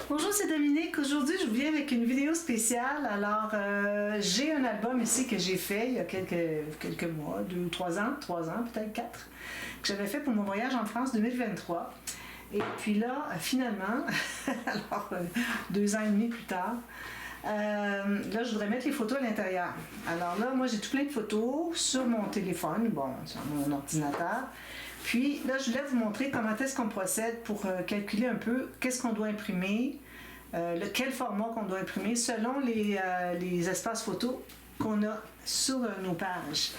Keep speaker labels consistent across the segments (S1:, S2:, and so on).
S1: Bonjour, c'est Dominique. Aujourd'hui, je vous viens avec une vidéo spéciale. Alors, j'ai un album ici que j'ai fait il y a quelques mois, 2 ou 3 ans, peut-être 4, que j'avais fait pour mon voyage en France 2023. Et puis là, finalement, alors 2 ans et demi plus tard, là, je voudrais mettre les photos à l'intérieur. Alors là, moi, j'ai tout plein de photos sur mon téléphone, bon, sur mon ordinateur. Puis là, je voulais vous montrer comment est-ce qu'on procède pour calculer un peu qu'est-ce qu'on doit imprimer, quel format qu'on doit imprimer selon les espaces photos qu'on a sur nos pages.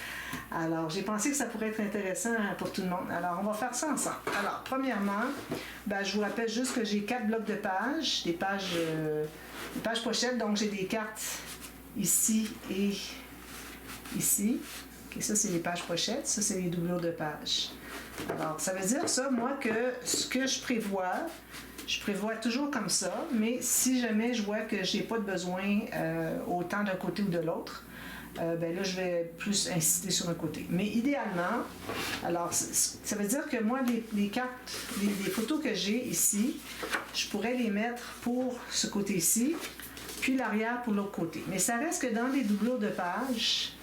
S1: Alors, j'ai pensé que ça pourrait être intéressant pour tout le monde. Alors, on va faire ça ensemble. Alors, premièrement, je vous rappelle juste que j'ai 4 blocs de pages, des pages pochettes. Donc, j'ai des cartes ici et ici. Okay, ça, c'est les pages pochettes. Ça, c'est les doublures de pages. Alors, ça veut dire ça, moi, que ce que je prévois toujours comme ça, mais si jamais je vois que j'ai pas de besoin autant d'un côté ou de l'autre, là, je vais plus insister sur un côté. Mais idéalement, alors, ça veut dire que moi, les cartes, les photos que j'ai ici, je pourrais les mettre pour ce côté-ci, puis l'arrière pour l'autre côté. Mais ça reste que dans les doublures de pages,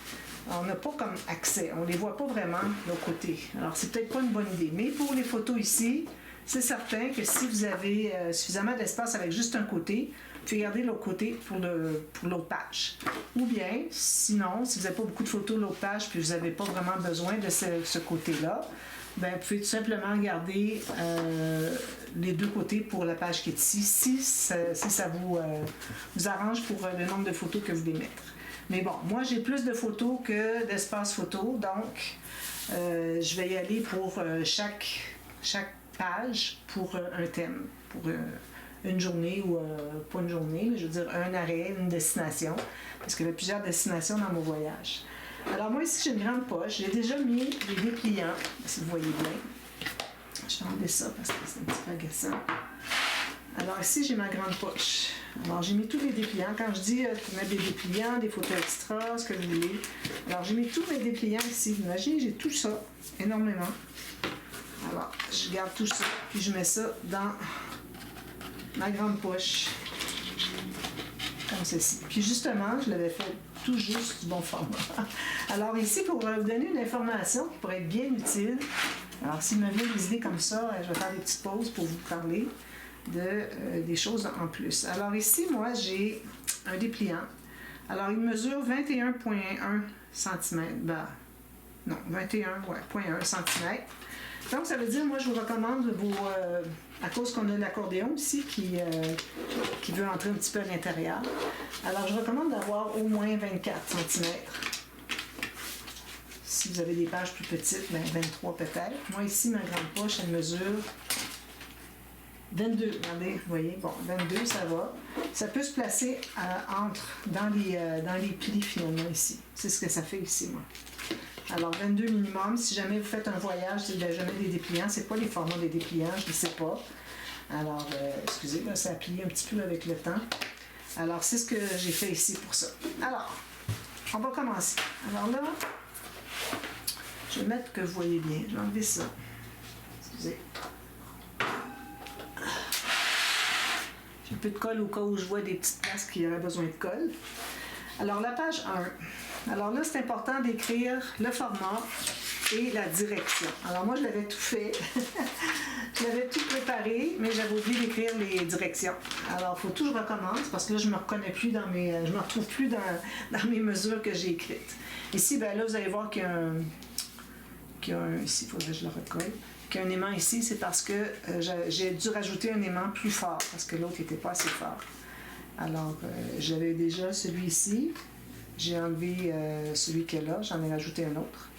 S1: on n'a pas comme accès, on ne les voit pas vraiment de l'autre côté. Alors, c'est peut-être pas une bonne idée. Mais pour les photos ici, c'est certain que si vous avez suffisamment d'espace avec juste un côté, vous pouvez garder l'autre côté pour l'autre page. Ou bien, sinon, si vous n'avez pas beaucoup de photos de l'autre page puis vous n'avez pas vraiment besoin de ce côté-là, vous pouvez tout simplement garder les deux côtés pour la page qui est ici, si ça vous arrange pour le nombre de photos que vous voulez mettre. Mais bon, moi j'ai plus de photos que d'espace photo, donc je vais y aller pour chaque page pour un thème, pour une journée ou pas une journée, mais je veux dire un arrêt, une destination, parce qu'il y a plusieurs destinations dans mon voyage. Alors moi ici j'ai une grande poche, j'ai déjà mis les dépliants, si vous voyez bien. Je vais enlever ça parce que c'est un petit peu agaçant. Alors ici, j'ai ma grande poche. Alors j'ai mis tous les dépliants. Quand je dis tu mets des dépliants, des photos extra, ce que vous voulez. Alors j'ai mis tous mes dépliants ici. Vous imaginez, j'ai tout ça, énormément. Alors, je garde tout ça, puis je mets ça dans ma grande poche. Comme ceci. Puis justement, je l'avais fait tout juste du bon format. Alors ici, pour vous donner une information qui pourrait être bien utile, alors s'il me vient des idées comme ça, je vais faire des petites pauses pour vous parler des choses en plus. Alors ici, moi, j'ai un dépliant. Alors, il mesure 21,1 cm. Non, 21,1 cm. Donc, ça veut dire, moi, je vous recommande à cause qu'on a l'accordéon aussi qui veut entrer un petit peu à l'intérieur. Alors, je recommande d'avoir au moins 24 cm. Si vous avez des pages plus petites, 23 peut-être. Moi, ici, ma grande poche, elle mesure 22, regardez, vous voyez, bon, 22, ça va. Ça peut se placer dans les plis finalement ici. C'est ce que ça fait ici, moi. Alors, 22 minimum. Si jamais vous faites un voyage, si vous n'avez jamais des dépliants, c'est pas les formats des dépliants, je ne sais pas. Alors, excusez, là, ça a plié un petit peu avec le temps. Alors, c'est ce que j'ai fait ici pour ça. Alors, on va commencer. Alors là, je vais mettre que vous voyez bien. Je vais enlever ça. Excusez. J'ai un peu de colle au cas où je vois des petites places qui auraient besoin de colle. Alors, la page 1. Alors là, c'est important d'écrire le format et la direction. Alors moi, je l'avais tout fait. Je l'avais tout préparé, mais j'avais oublié d'écrire les directions. Alors, il faut tout que je recommence parce que là, je ne me reconnais plus je me retrouve plus dans mes mesures que j'ai écrites. Ici, là, vous allez voir qu'il y a un ici, il faudrait que je le recolle. Qu'il y a un aimant ici, c'est parce que j'ai dû rajouter un aimant plus fort parce que l'autre n'était pas assez fort. Alors, j'avais déjà celui ici. J'ai enlevé celui qui est là, j'en ai rajouté un autre.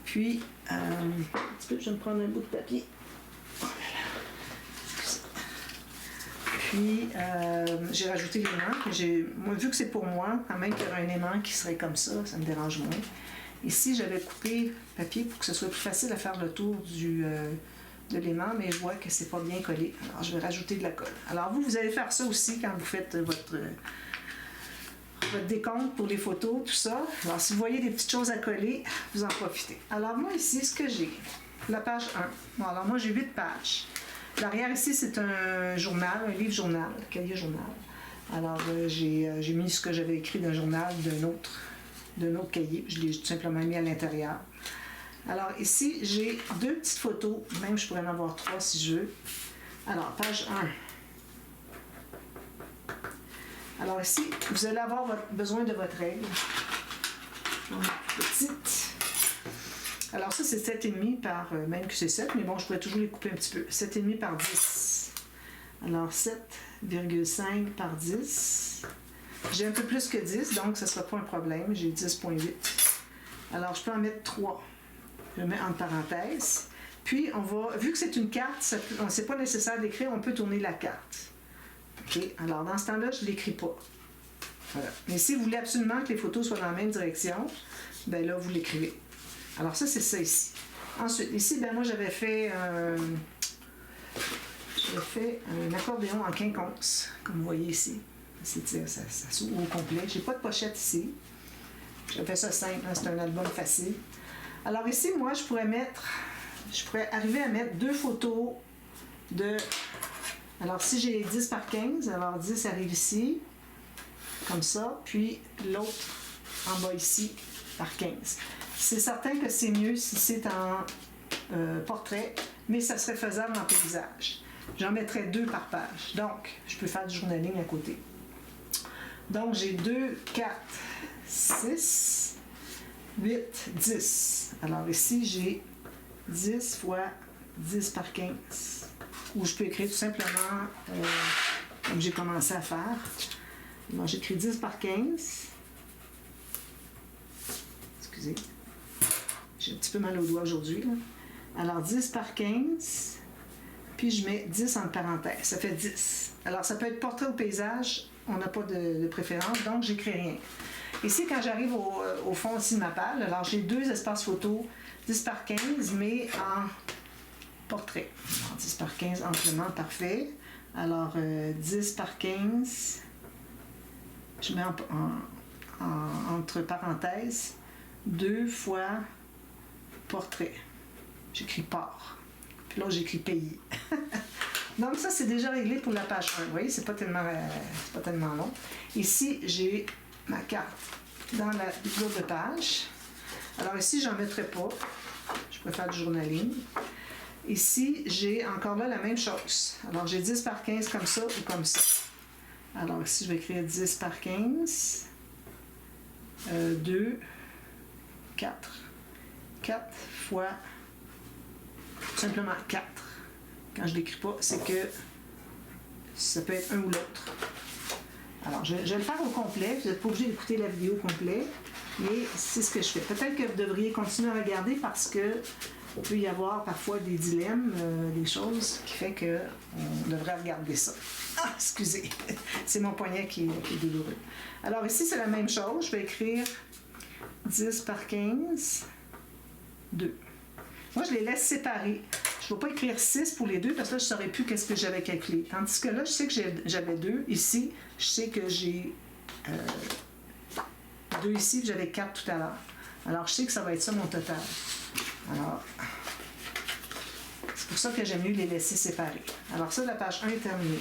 S1: Puis, un petit peu, je vais me prendre un bout de papier. Oh là là. Puis, j'ai rajouté l'aimant. Moi, vu que c'est pour moi, quand même qu'il y aurait un aimant qui serait comme ça me dérange moins. Ici, j'avais coupé le papier pour que ce soit plus facile à faire le tour de l'aimant, mais je vois que c'est pas bien collé. Alors, je vais rajouter de la colle. Alors, vous allez faire ça aussi quand vous faites votre décompte pour les photos, tout ça. Alors, si vous voyez des petites choses à coller, vous en profitez. Alors, moi, ici, ce que j'ai, la page 1. Bon, alors, moi, j'ai 8 pages. L'arrière ici, c'est un journal, un livre journal, cahier journal. Alors, j'ai mis ce que j'avais écrit d'un journal d'un autre cahier. Je l'ai tout simplement mis à l'intérieur. Alors, ici, j'ai 2 petites photos. Même, je pourrais en avoir 3 si je veux. Alors, page 1. Alors, ici, vous allez avoir besoin de votre règle. Petite. Alors, ça, c'est 7,5 par... même que c'est 7, mais bon, je pourrais toujours les couper un petit peu. 7,5 par 10. Alors, 7,5 par 10. J'ai un peu plus que 10, donc ça ne sera pas un problème. J'ai 10,8. Alors, je peux en mettre 3. Je mets entre parenthèses. Puis, on va... Vu que c'est une carte, c'est pas nécessaire d'écrire, on peut tourner la carte. OK? Alors, dans ce temps-là, je ne l'écris pas. Voilà. Mais si vous voulez absolument que les photos soient dans la même direction, ben là, vous l'écrivez. Alors, ça, c'est ça ici. Ensuite, ici, ben moi, j'avais fait un accordéon en quinconce, comme vous voyez ici. Ça s'ouvre au complet. J'ai pas de pochette ici. J'ai fait ça simple, hein, c'est un album facile. Alors ici, moi, je pourrais arriver à mettre 2 photos de... Alors, si j'ai 10 par 15, alors 10 arrive ici, comme ça, puis l'autre en bas ici, par 15. C'est certain que c'est mieux si c'est en portrait, mais ça serait faisable en paysage. J'en mettrais 2 par page. Donc, je peux faire du journaling à côté. Donc, j'ai 2, 4, 6, 8, 10. Alors ici, j'ai 10 fois 10 par 15. Ou je peux écrire tout simplement comme j'ai commencé à faire. Alors, j'écris 10 par 15. Excusez. J'ai un petit peu mal aux doigts aujourd'hui, là. Alors, 10 par 15. Puis, je mets 10 entre parenthèses. Ça fait 10. Alors, ça peut être portrait ou paysage. On n'a pas de préférence, donc j'écris rien. Ici, quand j'arrive au fond aussi de ma page, alors j'ai 2 espaces photos, 10 par 15, mais en portrait. Alors, 10 par 15, amplement parfait. Alors, 10 par 15, je mets entre parenthèses 2 fois portrait. J'écris port. Puis là, j'écris pays. Donc, ça, c'est déjà réglé pour la page 1. Vous voyez, c'est pas tellement long. Ici, j'ai ma carte dans la lourde page. Alors, ici, j'en mettrai pas. Je préfère du journaling. Ici, j'ai encore là la même chose. Alors, j'ai 10 par 15 comme ça ou comme ça. Alors, ici, je vais écrire 10 par 15. 2, 4. 4 fois simplement 4. Quand je ne l'écris pas, c'est que ça peut être un ou l'autre. Alors, je vais le faire au complet. Vous n'êtes pas obligé d'écouter la vidéo au complet, mais c'est ce que je fais. Peut-être que vous devriez continuer à regarder parce que il peut y avoir parfois des dilemmes, des choses qui fait qu'on devrait regarder ça. Ah, excusez, c'est mon poignet qui est douloureux. Alors ici, c'est la même chose. Je vais écrire 10 par 15, 2. Moi, je les laisse séparer. Je ne vais pas écrire 6 pour les 2 parce que là, je ne saurais plus qu'est-ce que j'avais calculé. Tandis que là, je sais que j'avais 2. Ici, je sais que j'ai 2 ici, puis j'avais 4 tout à l'heure. Alors, je sais que ça va être ça mon total. Alors, c'est pour ça que j'aime mieux les laisser séparer. Alors ça, la page 1 est terminée.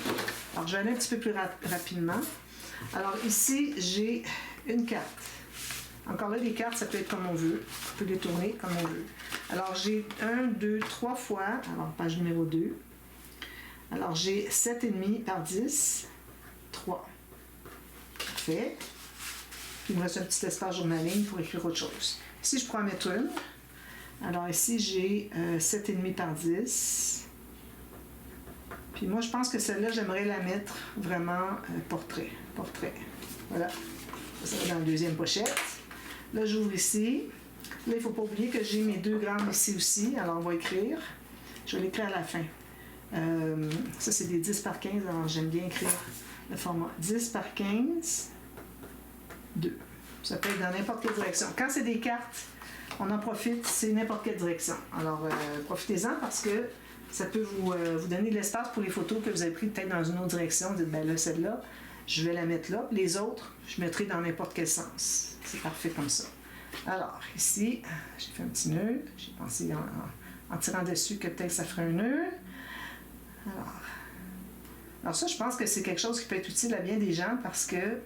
S1: Alors, je vais aller un petit peu plus rapidement. Alors ici, j'ai une carte. Encore là, les cartes, ça peut être comme on veut. On peut les tourner comme on veut. Alors, j'ai 1, 2, 3 fois. Alors, page numéro 2. Alors, j'ai 7,5 par 10. 3. Parfait. Puis, il me reste un petit espace journaling pour écrire autre chose. Ici, je pourrais en mettre une. Alors, ici, j'ai 7,5 par 10. Puis, moi, je pense que celle-là, j'aimerais la mettre vraiment portrait. Portrait. Voilà. Ça va dans la deuxième pochette. Là, j'ouvre ici. Là, il ne faut pas oublier que j'ai mes 2 grammes ici aussi. Alors, on va écrire. Je vais l'écrire à la fin. Ça, c'est des 10 par 15. Alors, j'aime bien écrire le format 10 par 15, 2. Ça peut être dans n'importe quelle direction. Quand c'est des cartes, on en profite, c'est n'importe quelle direction. Alors, profitez-en parce que ça peut vous donner de l'espace pour les photos que vous avez prises peut-être dans une autre direction. Vous dites, ben là, celle-là, je vais la mettre là. Les autres, je mettrai dans n'importe quel sens. C'est parfait comme ça. Alors, ici, j'ai fait un petit nœud. J'ai pensé en tirant dessus que peut-être ça ferait un nœud. Alors ça, je pense que c'est quelque chose qui peut être utile à bien des gens parce que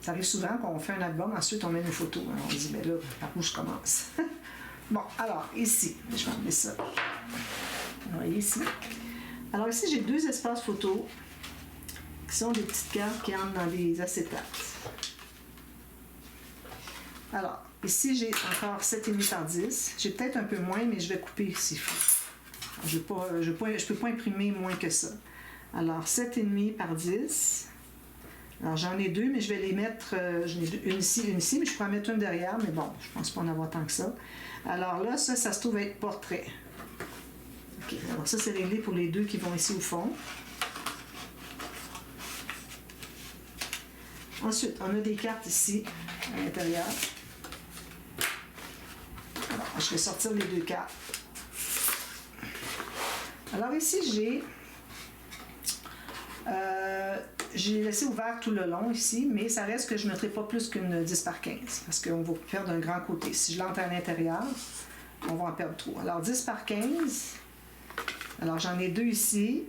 S1: ça arrive souvent qu'on fait un album, ensuite on met nos photos. Alors on dit, ben là, par où je commence? Bon, alors ici, je vais enlever ça. Vous voyez ici. Alors ici, j'ai 2 espaces photos qui sont des petites cartes qui entrent dans des acétates. Alors, ici, j'ai encore 7,5 par 10. J'ai peut-être un peu moins, mais je vais couper s'il faut. Je ne peux pas imprimer moins que ça. Alors, 7,5 par 10. Alors, j'en ai 2, mais je vais les mettre... j'en ai une ici, mais je pourrais en mettre une derrière, mais bon, je pense pas en avoir tant que ça. Alors là, ça se trouve être portrait. OK, alors ça, c'est réglé pour les 2 qui vont ici au fond. Ensuite, on a des cartes ici, à l'intérieur. Alors, je vais sortir les 2 cartes. Alors ici, j'ai laissé ouvert tout le long ici, mais ça reste que je ne mettrai pas plus qu'une 10 par 15, parce qu'on va perdre un grand côté. Si je l'entre à l'intérieur, on va en perdre trop. Alors 10 par 15, alors j'en ai 2 ici.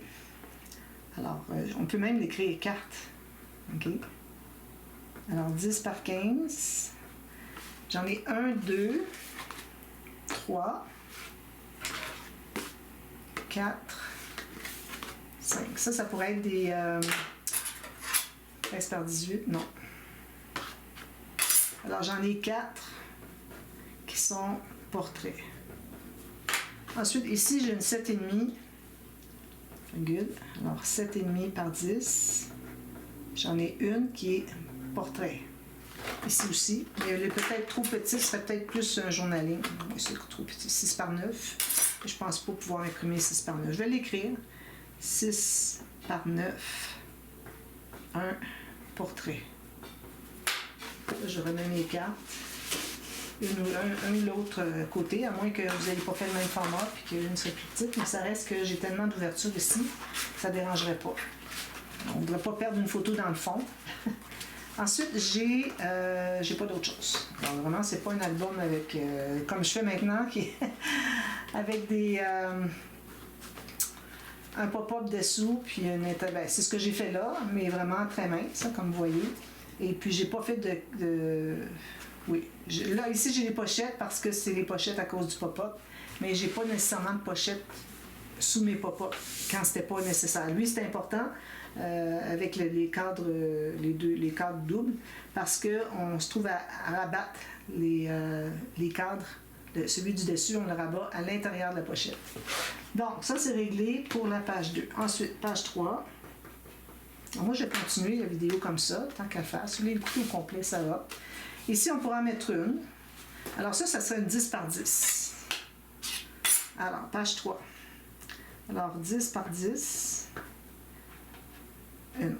S1: Alors, on peut même l'écrire carte. OK? Alors 10 par 15, j'en ai 1, 2, 3, 4, 5. Ça pourrait être des 13 par 18, non. Alors j'en ai 4 qui sont portraits. Ensuite, ici, j'ai une 7,5. Good. Alors 7,5 par 10. J'en ai une qui est portrait. Ici aussi. Mais elle est peut-être trop petite, ce serait peut-être plus un journaling. C'est trop petit. 6 par 9. Je ne pense pas pouvoir imprimer 6 par 9. Je vais l'écrire. 6 par 9. Un portrait. Là, je remets mes cartes. Un ou l'autre côté, à moins que vous n'ayez pas fait le même format et qu'une soit plus petite. Mais ça reste que j'ai tellement d'ouverture ici, ça ne dérangerait pas. On ne devrait pas perdre une photo dans le fond. Ensuite, j'ai pas d'autre chose. Alors, vraiment, c'est pas un album avec, comme je fais maintenant, avec des un pop-up dessous, puis c'est ce que j'ai fait là, mais vraiment très mince, comme vous voyez. Et puis, j'ai pas fait oui. Là, ici, j'ai les pochettes parce que c'est les pochettes à cause du pop-up, mais j'ai pas nécessairement de pochette sous mes pop-up quand c'était pas nécessaire. Lui, c'est important avec les cadres, les cadres doubles, parce qu'on se trouve à rabattre les cadres. Celui du dessus, on le rabat à l'intérieur de la pochette. Donc, ça, c'est réglé pour la page 2. Ensuite, page 3. Alors, moi, je vais continuer la vidéo comme ça, tant qu'à faire. Si vous voulez le couper au complet, ça va. Ici, on pourra en mettre une. Alors ça serait une 10 par 10. Alors, page 3. Alors, 10 par 10. Une.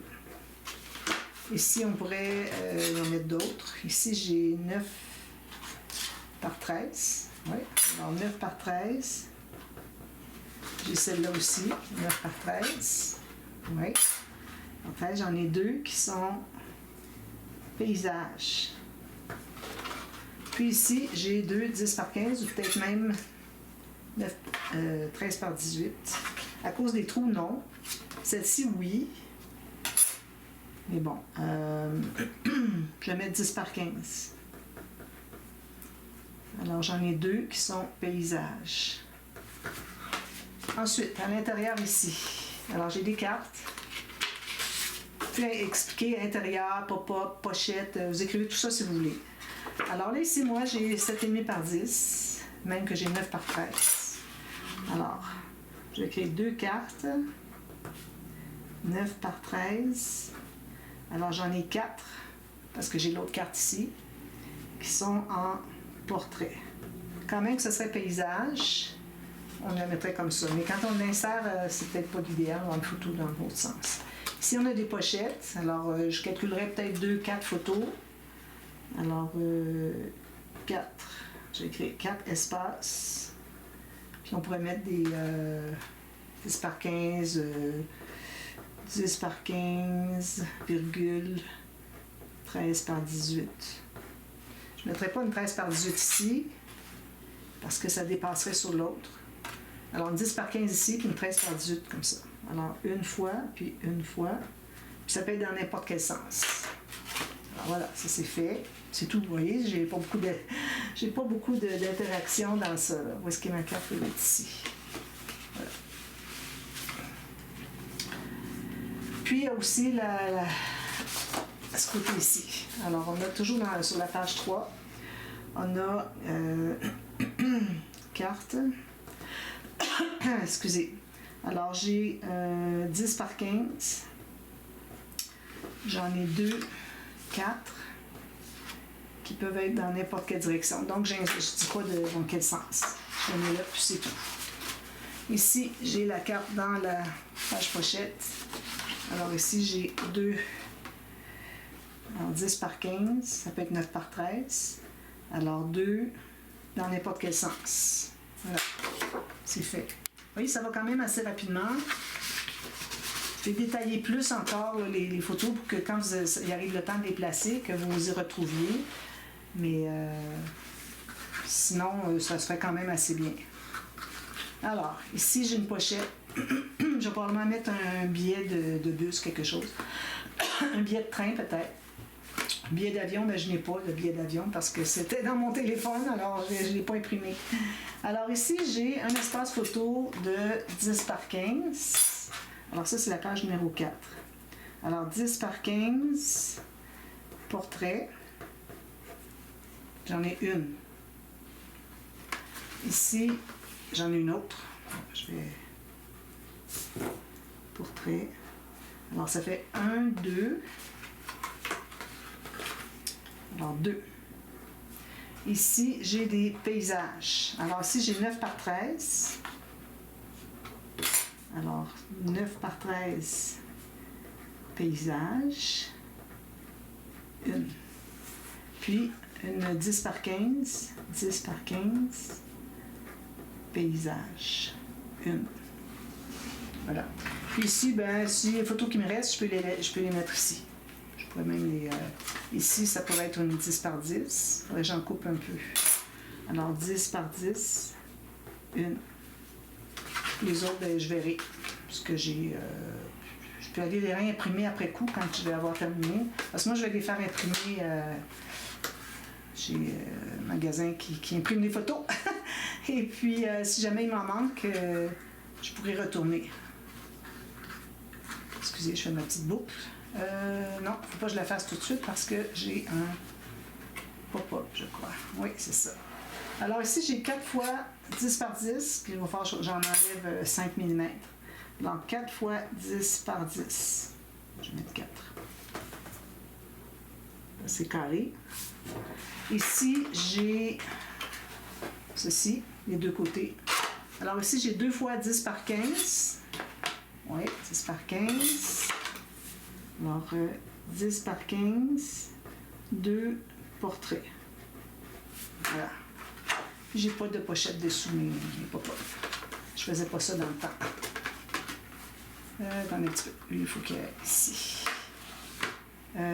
S1: Ici, on pourrait en mettre d'autres. Ici, j'ai 9 par 13. Oui. Alors, 9 par 13. J'ai celle-là aussi, 9 par 13. Oui. En fait, j'en ai 2 qui sont paysages. Puis ici, j'ai 2 10 par 15 ou peut-être même 13 par 18. À cause des trous, non. Celle-ci, oui. Mais bon, je vais mettre 10 par 15. Alors, j'en ai 2 qui sont paysages. Ensuite, à l'intérieur ici, alors j'ai des cartes. Puis expliquer intérieur, pop-up, pochette, vous écrivez tout ça si vous voulez. Alors là, ici, moi, j'ai 7,5 par 10, même que j'ai 9 par 13. Alors, je vais écrire 2 cartes, 9 par 13. Alors, j'en ai 4, parce que j'ai l'autre carte ici, qui sont en portrait. Quand même que ce serait paysage, on la mettrait comme ça. Mais quand on l'insère, c'est peut-être pas l'idéal, on a une photo dans l'autre sens. Ici, on a des pochettes. Alors, je calculerais peut-être 4 photos. Alors, 4. J'ai écrit 4 espaces. Puis, on pourrait mettre des 10 par 15, 10 par 15, virgule, 13 par 18. Je ne mettrais pas une 13 par 18 ici, parce que ça dépasserait sur l'autre. Alors 10 par 15 ici, puis une 13 par 18 comme ça. Alors une fois, puis une fois. Puis ça peut être dans n'importe quel sens. Alors voilà, ça c'est fait. C'est tout, vous voyez, j'ai pas beaucoup d'interaction dans ça. Là. Où est-ce que ma carte est ici? Voilà. Puis il y a aussi ce côté ici. Alors on a toujours sur la page 3, on a carte. Excusez. Alors j'ai 10 par 15. J'en ai 2, 4 qui peuvent être dans n'importe quelle direction. Donc, je ne dis pas dans quel sens. Je mets là, puis c'est tout. Ici, j'ai la carte dans la page pochette. Alors ici, j'ai 2, alors 10 par 15, ça peut être 9 par 13. Alors 2 dans n'importe quel sens. Voilà, c'est fait. Vous voyez, ça va quand même assez rapidement. Je vais détailler plus encore là, les photos pour que quand il arrive le temps de les placer, que vous y retrouviez. Mais sinon, ça se fait quand même assez bien. Alors, ici, j'ai une pochette. Je vais probablement mettre un billet de bus, quelque chose. Un billet de train, peut-être. Un billet d'avion, mais je n'ai pas de billet d'avion parce que c'était dans mon téléphone, alors je ne l'ai pas imprimé. Alors ici, j'ai un espace photo de 10 par 15. Alors ça, c'est la page numéro 4. Alors 10 par 15, portrait. J'en ai une. Ici, j'en ai une autre. Je vais... Portrait. Alors ça fait 1, 2. Alors 2. Ici, j'ai des paysages. Alors ici, j'ai 9 par 13. Alors, 9 par 13, paysage, une. Puis, une 10 par 15, 10 par 15, paysage, une. Voilà. Puis ici, ben, s'il y a des photos qui me restent, je peux les mettre ici. Je pourrais même les... ici, ça pourrait être une 10 par 10. Faudrait que j'en coupe un peu. Alors, 10 par 10, une. Les autres, ben, je verrai. Parce que j'ai... je peux aller les réimprimer après coup quand je vais avoir terminé. Parce que moi, je vais les faire imprimer... j'ai un magasin qui imprime des photos. Et puis, si jamais il m'en manque, je pourrais retourner. Excusez, je fais ma petite boucle. Non, il ne faut pas que je la fasse tout de suite parce que j'ai un pop-up, je crois. Oui, c'est ça. Alors ici, j'ai 4 fois 10 par 10, puis il va falloir que j'en enlève 5 mm. Donc 4 fois 10 par 10. Je vais mettre 4. C'est carré. Ici, j'ai ceci, les deux côtés. Alors ici, j'ai 2 fois 10 par 15. Oui, 10 par 15. Alors, 10 par 15, 2 portraits. Voilà. J'ai pas de pochette dessous mes pop-up. Je faisais pas ça dans le temps. Attendez un petit peu. Lui, il faut qu'il y ait ici.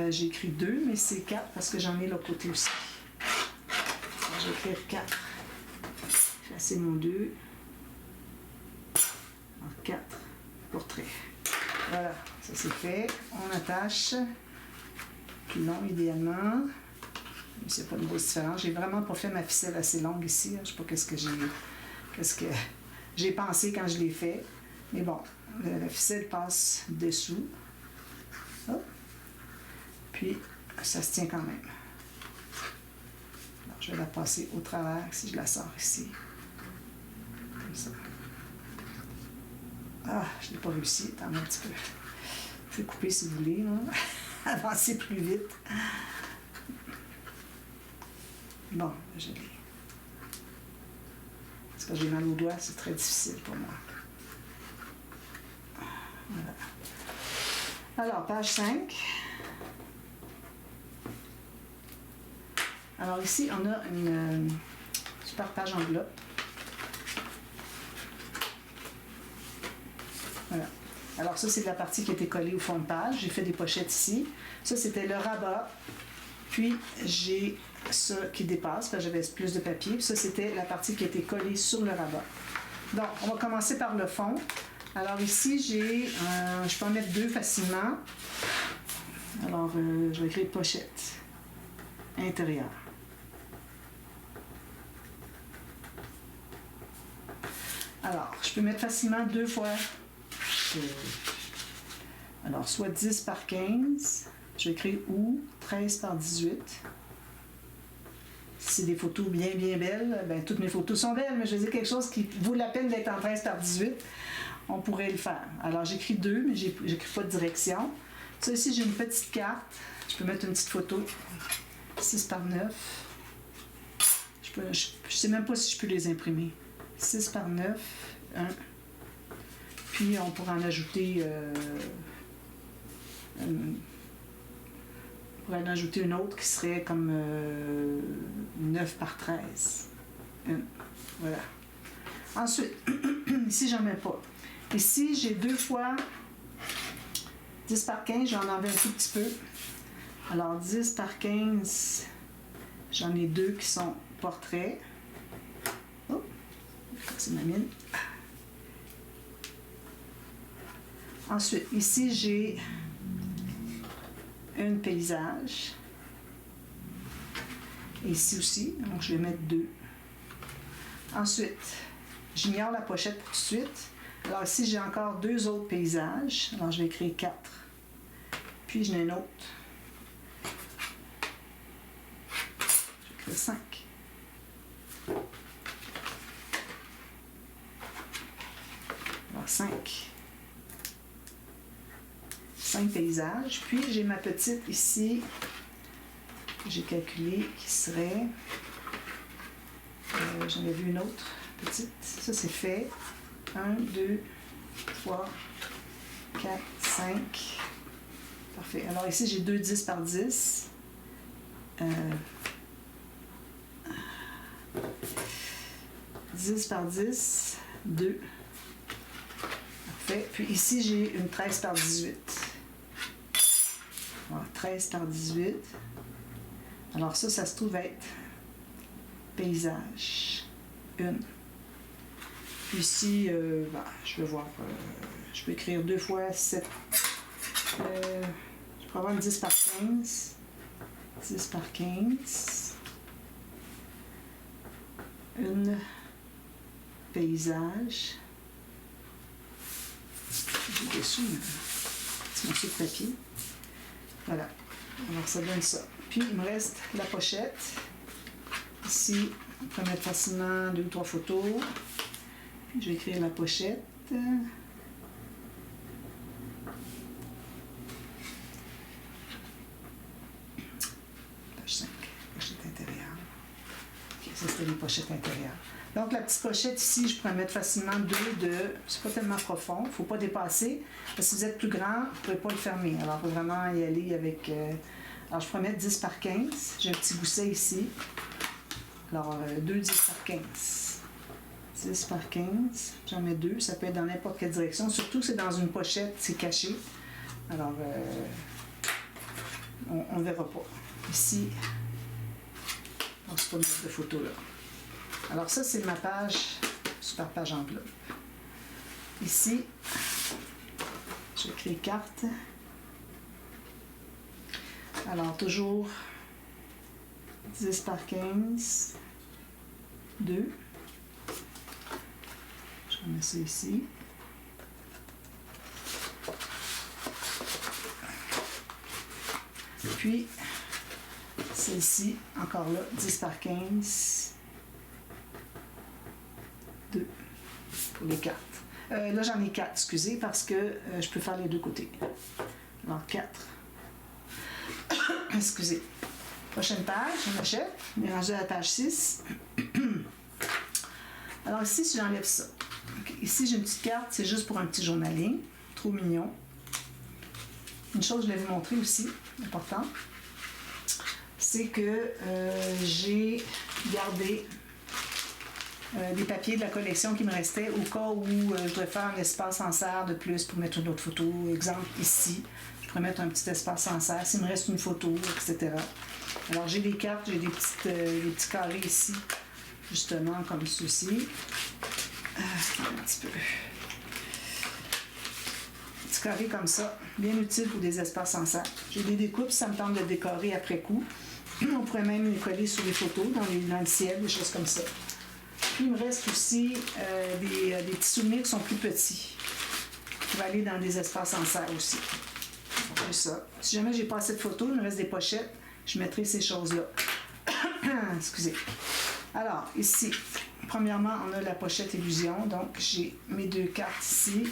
S1: J'ai écrit 2, mais c'est 4 parce que j'en ai l'autre côté aussi. Alors, je vais écrire 4. Effacer mon 2. Alors, 4 portraits. Voilà, ça c'est fait. On attache. Plus long idéalement. Mais c'est pas une grosse différence. J'ai vraiment pas fait ma ficelle assez longue ici. Je sais pas qu'est-ce que j'ai pensé quand je l'ai fait. Mais bon, la ficelle passe dessous. Hop. Puis, ça se tient quand même. Alors, je vais la passer au travers si je la sors ici. Comme ça. Ah, je n'ai pas réussi. Attendez un petit peu. Je vais couper si vous voulez. Avancer plus vite. Bon, je l'ai. Parce que j'ai mal aux doigts, c'est très difficile pour moi. Voilà. Alors, page 5. Alors ici, on a une super page enveloppe. Voilà. Alors ça, c'est la partie qui était collée au fond de page. J'ai fait des pochettes ici. Ça, c'était le rabat. Puis, j'ai ça qui dépasse, parce que j'avais plus de papier. Puis ça, c'était la partie qui était collée sur le rabat. Donc, on va commencer par le fond. Alors ici, je peux en mettre 2 facilement. Alors, je vais écrire pochette intérieure. Alors, je peux mettre facilement 2 fois. Alors, soit 10 par 15. Je vais écrire ou 13 par 18. Si c'est des photos bien belles, ben toutes mes photos sont belles, mais je veux dire quelque chose qui vaut la peine d'être en 13 par 18, on pourrait le faire. Alors, j'écris 2, mais j'écris pas de direction. Ça, ici, j'ai une petite carte. Je peux mettre une petite photo. 6 par 9. Je ne sais même pas si je peux les imprimer. 6 par 9, 1. Puis, on pourra en ajouter... on pourrait en ajouter une autre qui serait comme 9 par 13. Voilà. Ensuite, ici, j'en mets pas. Ici, j'ai 2 fois 10 par 15, j'en enlève un tout petit peu. Alors, 10 par 15, j'en ai 2 qui sont portraits. Oh, c'est ma mine. Ensuite, ici, j'ai un paysage. Et ici aussi, donc je vais mettre 2. Ensuite, j'ignore la pochette pour tout de suite. Alors ici, j'ai encore 2 autres paysages. Alors je vais écrire 4. Puis j'en ai un autre. Je vais écrire 5. Alors 5 paysages. Puis j'ai ma petite ici, que j'ai calculé, qui serait... j'en ai vu une autre petite. Ça, c'est fait. 1, 2, 3, 4, 5. Parfait. Alors ici, j'ai 2 10 par 10. 10 par 10, 2. Parfait. Puis ici, j'ai une 13 par 18. Alors, 13 par 18. Alors ça se trouve être paysage. 1. Puis ici, je vais voir. Je peux écrire 2 fois 7. Je peux avoir une 10 par 15. 10 par 15. Une paysage. J'ai dessus un petit morceau de papier. Voilà. Alors, ça donne ça. Puis, il me reste la pochette. Ici, on peut mettre facilement 2 ou 3 photos. Puis, je vais écrire la pochette. Page 5. Pochette intérieure. OK, ça, c'était les pochettes intérieures. Donc, la petite pochette ici, je pourrais mettre facilement 2 de... C'est pas tellement profond, il ne faut pas dépasser. Parce que si vous êtes plus grand, vous ne pouvez pas le fermer. Alors, il faut vraiment y aller avec... Alors, je pourrais mettre 10 par 15. J'ai un petit gousset ici. Alors, 2 10 par 15. 10 par 15. J'en mets 2. Ça peut être dans n'importe quelle direction. Surtout que c'est dans une pochette, c'est caché. Alors, on ne verra pas. Ici, on ne se peut mettre de photos là. Alors ça, c'est ma page, super page enveloppe. Ici, je crée carte. Alors toujours 10 par 15, 2. Je remets ça ici. Puis, celle-ci, encore là, 10 par 15. 2 pour les cartes. Là, j'en ai 4, excusez, parce que je peux faire les 2 côtés. Alors, 4. Excusez. Prochaine page, on achète. On est rendu à la page 6. Alors, ici, si j'enlève ça. Okay. Ici, j'ai une petite carte, c'est juste pour un petit journaling. Trop mignon. Une chose que je vais vous montrer aussi, important, c'est que j'ai gardé des papiers de la collection qui me restaient au cas où je devrais faire un espace en serre de plus pour mettre une autre photo. Exemple, ici, je pourrais mettre un petit espace en serre s'il me reste une photo, etc. Alors, j'ai des cartes, j'ai des petits carrés ici, justement, comme ceci. Un petit peu. Un petit carré comme ça, bien utile pour des espaces en sac. J'ai des découpes, ça me tente de décorer après coup. On pourrait même les coller sur les photos, dans le ciel, des choses comme ça. Puis il me reste aussi des petits souvenirs qui sont plus petits. Qui vont aller dans des espaces en serre aussi. C'est ça. Si jamais j'ai pas assez de photos, il me reste des pochettes, je mettrai ces choses-là. Excusez. Alors, ici, premièrement, on a la pochette Illusion. Donc, j'ai mes 2 cartes ici.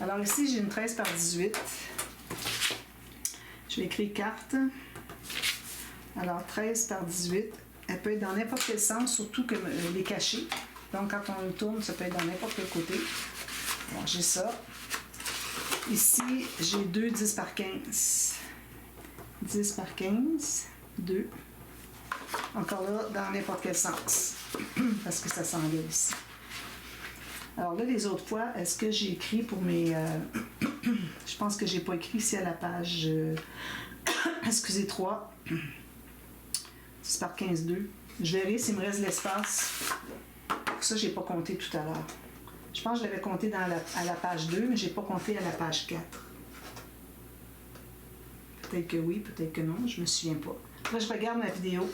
S1: Alors ici, j'ai une 13 par 18. Je vais écrire carte. Alors, 13 par 18. Elle peut être dans n'importe quel sens, surtout que les cachets. Donc, quand on le tourne, ça peut être dans n'importe quel côté. Alors, j'ai ça. Ici, j'ai 2 10 par 15. 10 par 15. 2. Encore là, dans n'importe quel sens. Parce que ça s'enlève ici. Alors là, les autres fois, est-ce que j'ai écrit pour mes... je pense que j'ai pas écrit ici à la page... excusez, 3. 10 par 15, 2. Je verrai s'il me reste l'espace. Ça, j'ai pas compté tout à l'heure. Je pense que je l'avais compté à la page 2, mais j'ai pas compté à la page 4. Peut-être que oui, peut-être que non, je me souviens pas. Là, je regarde ma vidéo.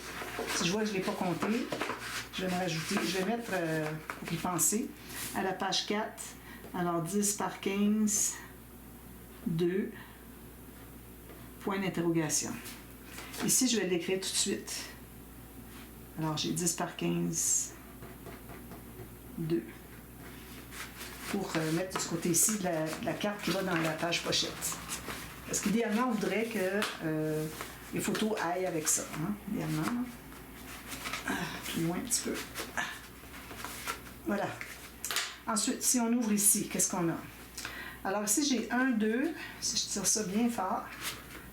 S1: Si je vois que je ne l'ai pas compté, je vais me rajouter. Je vais mettre, pour y penser, à la page 4. Alors, 10 par 15, 2, point d'interrogation. Ici, je vais l'écrire tout de suite. Alors, j'ai 10 par 15, 2. Pour mettre de ce côté-ci de la carte qui va dans la page pochette. Parce qu'idéalement, on voudrait que les photos aillent avec ça. Hein, idéalement. Plus loin un petit peu. Voilà. Ensuite, si on ouvre ici, qu'est-ce qu'on a? Alors ici, j'ai 1, 2, si je tire ça bien fort,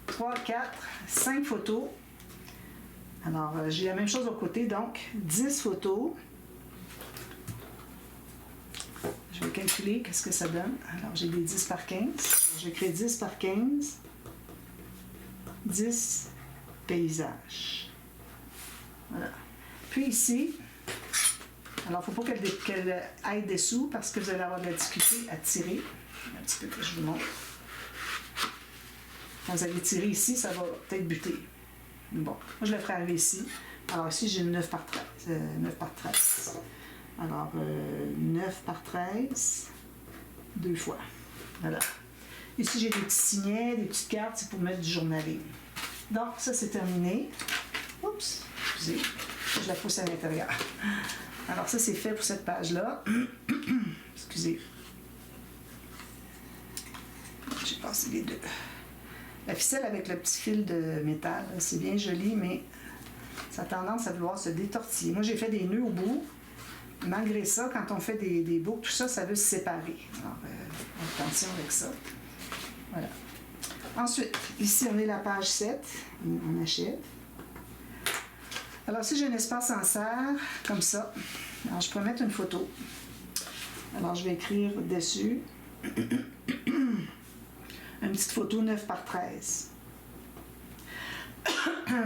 S1: 3, 4, 5 photos. Alors, j'ai la même chose au côté, donc 10 photos. Je vais calculer qu'est-ce que ça donne. Alors, j'ai des 10 par 15. Alors, je vais créer 10 par 15. 10 paysages. Voilà. Puis ici, alors il ne faut pas qu'elle aille dessous parce que vous allez avoir de la difficulté à tirer. Un petit peu que je vous montre. Quand vous allez tirer ici, ça va peut-être buter. Bon, moi je le ferai arriver ici. Alors ici, j'ai 9 par 13. 9 par 13. Alors, 9 par 13, 2 fois. Voilà. Ici, j'ai des petits signets, des petites cartes, c'est pour mettre du journaling. Donc, ça, c'est terminé. Oups, excusez, je la pousse à l'intérieur. Alors, ça, c'est fait pour cette page-là. Excusez. J'ai passé les deux. La ficelle avec le petit fil de métal, c'est bien joli, mais ça a tendance à vouloir se détortiller. Moi, j'ai fait des nœuds au bout. Malgré ça, quand on fait des boucles, tout ça, ça veut se séparer. Alors, attention avec ça. Voilà. Ensuite, ici, on est la page 7. On achève. Alors, si j'ai un espace en serre, comme ça, alors je peux mettre une photo. Alors, je vais écrire dessus une petite photo 9 par 13.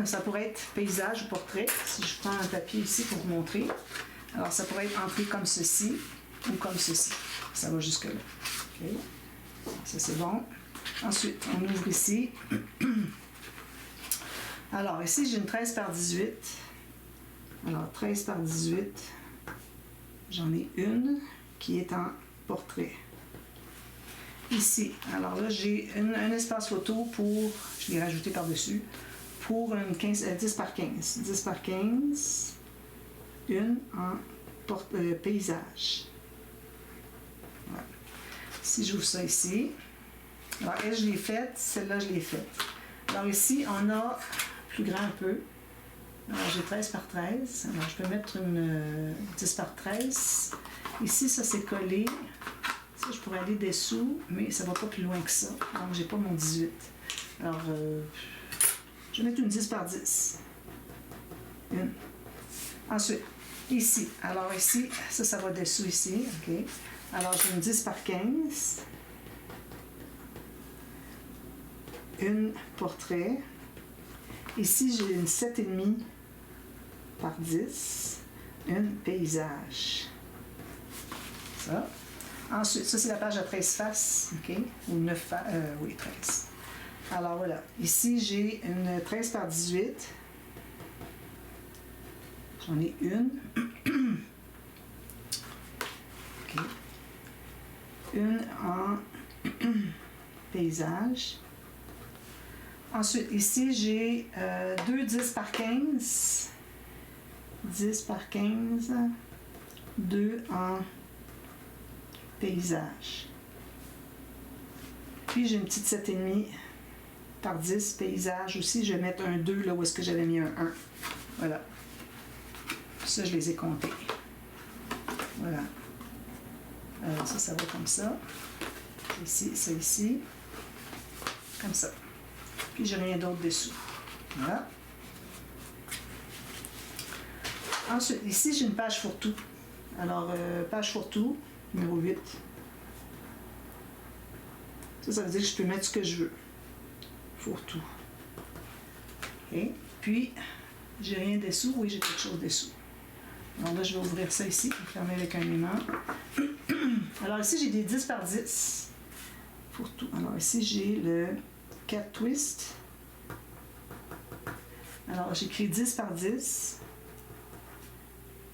S1: Ça pourrait être paysage ou portrait. Si je prends un papier ici pour vous montrer. Alors, ça pourrait être entré comme ceci ou comme ceci. Ça va jusque-là. Okay. Ça, c'est bon. Ensuite, on ouvre ici. Alors, ici, j'ai une 13 par 18. Alors, 13 par 18, j'en ai une qui est en portrait. Ici, alors là, j'ai un espace photo pour, je l'ai rajouté par-dessus, pour une 10 par 15. 10 par 15, une en paysage. Voilà. Si j'ouvre ça ici, alors elle, je l'ai faite, celle-là, je l'ai faite. Alors ici, on a plus grand un peu. Alors j'ai 13 par 13. Alors je peux mettre une 10 par 13. Ici, ça c'est collé. Ça, je pourrais aller dessous, mais ça va pas plus loin que ça. Donc j'ai pas mon 18. Alors, je vais mettre une 10 par 10. Une. Ensuite, ici. Alors ici, ça va dessous ici. OK. Alors j'ai une 10 par 15. Une portrait. Ici, j'ai une 7,5 par 10. Une paysage. Ça. Ensuite, ça c'est la page à 13 faces, ok? Ou 9 faces, oui, 13. Alors voilà, ici j'ai une 13 par 18. J'en ai une. Ok. Une en paysage. Ensuite, ici j'ai deux 10 par 15. 10 par 15. Deux en paysage. Puis j'ai une petite 7,5 par 10 paysage aussi. Je vais mettre un 2 là où est-ce que j'avais mis un 1. Voilà. Ça, je les ai comptés. Voilà. Alors ça va comme ça. Ici, ça ici. Comme ça. Puis j'ai rien d'autre dessous. Voilà. Ensuite, ici, j'ai une page fourre-tout. Alors, page fourre-tout, numéro 8. Ça veut dire que je peux mettre ce que je veux. Fourre-tout. OK. Puis, j'ai rien dessous. Oui, j'ai quelque chose dessous. Alors là, je vais ouvrir ça ici, fermer avec un aimant. Alors ici, j'ai des 10 par 10. Fourre-tout. Alors ici, j'ai le 4 twist. Alors, j'écris 10 par 10.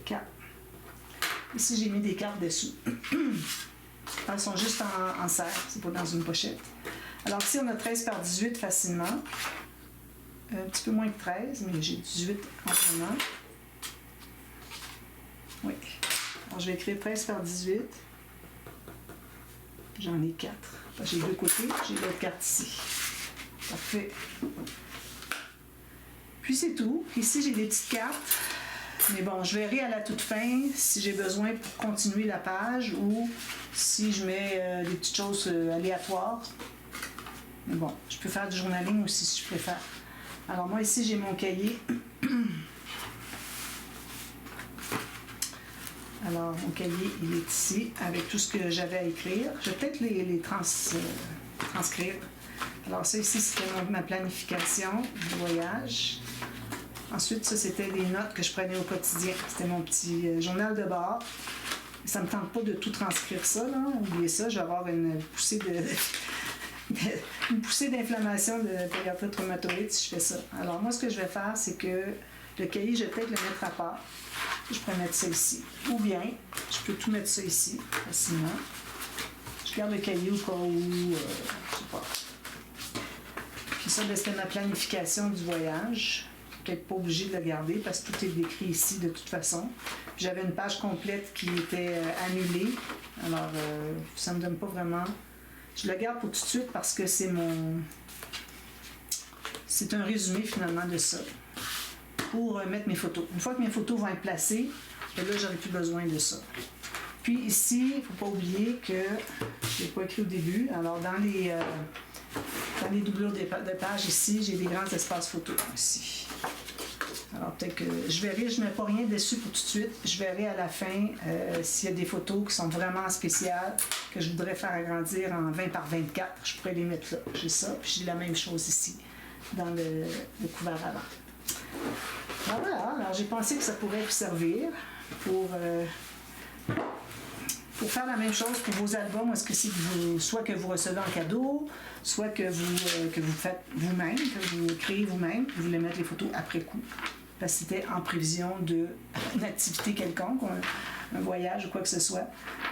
S1: 4. Ici, j'ai mis des cartes dessous. Elles sont juste en serre, c'est pas dans une pochette. Alors ici, on a 13 par 18 facilement. Un petit peu moins que 13, mais j'ai 18 en ce moment. Oui. Alors, je vais écrire 13 par 18. J'en ai 4. J'ai deux côtés, j'ai l'autre carte ici. Parfait. Puis c'est tout. Ici, j'ai des petites cartes. Mais bon, je verrai à la toute fin si j'ai besoin pour continuer la page ou si je mets des petites choses aléatoires. Mais bon, je peux faire du journaling aussi si je préfère. Alors moi, ici, j'ai mon cahier. Alors, mon cahier, il est ici avec tout ce que j'avais à écrire. Je vais peut-être les transcrire. Alors ça, ici, c'était ma planification du voyage. Ensuite, ça, c'était des notes que je prenais au quotidien. C'était mon petit journal de bord. Ça ne me tente pas de tout transcrire ça, là. Oubliez ça, je vais avoir une poussée d'inflammation de périarthrite rhumatoïde si je fais ça. Alors moi, ce que je vais faire, c'est que le cahier, je vais peut-être le mettre à part. Je pourrais mettre ça ici. Ou bien, je peux tout mettre ça ici, facilement. Je garde le cahier au cas où, je sais pas. Puis ça, c'était ma planification du voyage. Peut-être pas obligé de le garder parce que tout est décrit ici de toute façon. J'avais une page complète qui était annulée. Alors, ça me donne pas vraiment... Je le garde pour tout de suite parce que c'est un résumé finalement de ça. Pour mettre mes photos. Une fois que mes photos vont être placées, là, j'aurai plus besoin de ça. Puis ici, il ne faut pas oublier que je n'ai pas écrit au début. Alors, dans les doublures de pages ici, j'ai des grands espaces photos ici. Alors, peut-être que je verrai, je ne mets pas rien dessus pour tout de suite. Je verrai à la fin s'il y a des photos qui sont vraiment spéciales, que je voudrais faire agrandir en 20 par 24. Je pourrais les mettre là. J'ai ça. Puis j'ai la même chose ici, dans le couvert avant. Alors voilà, alors j'ai pensé que ça pourrait vous servir pour faire la même chose pour vos albums, est-ce que c'est soit que vous recevez en cadeau, soit que vous faites vous-même, que vous créez vous-même, vous voulez mettre les photos après coup. Parce que c'était en prévision d'une activité quelconque, un voyage ou quoi que ce soit.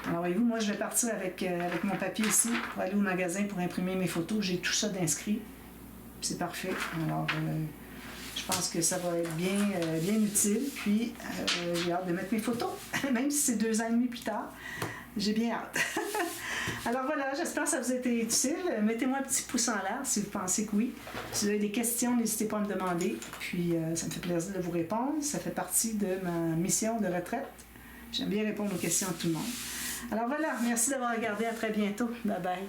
S1: Alors voyez-vous, moi je vais partir avec mon papier ici pour aller au magasin pour imprimer mes photos. J'ai tout ça d'inscrit. C'est parfait. Alors je pense que ça va être bien utile. Puis, j'ai hâte de mettre mes photos, même si c'est 2 ans et demi plus tard. J'ai bien hâte. Alors voilà, j'espère que ça vous a été utile. Mettez-moi un petit pouce en l'air si vous pensez que oui. Si vous avez des questions, n'hésitez pas à me demander. Puis, ça me fait plaisir de vous répondre. Ça fait partie de ma mission de retraite. J'aime bien répondre aux questions de tout le monde. Alors voilà, merci d'avoir regardé. À très bientôt. Bye bye.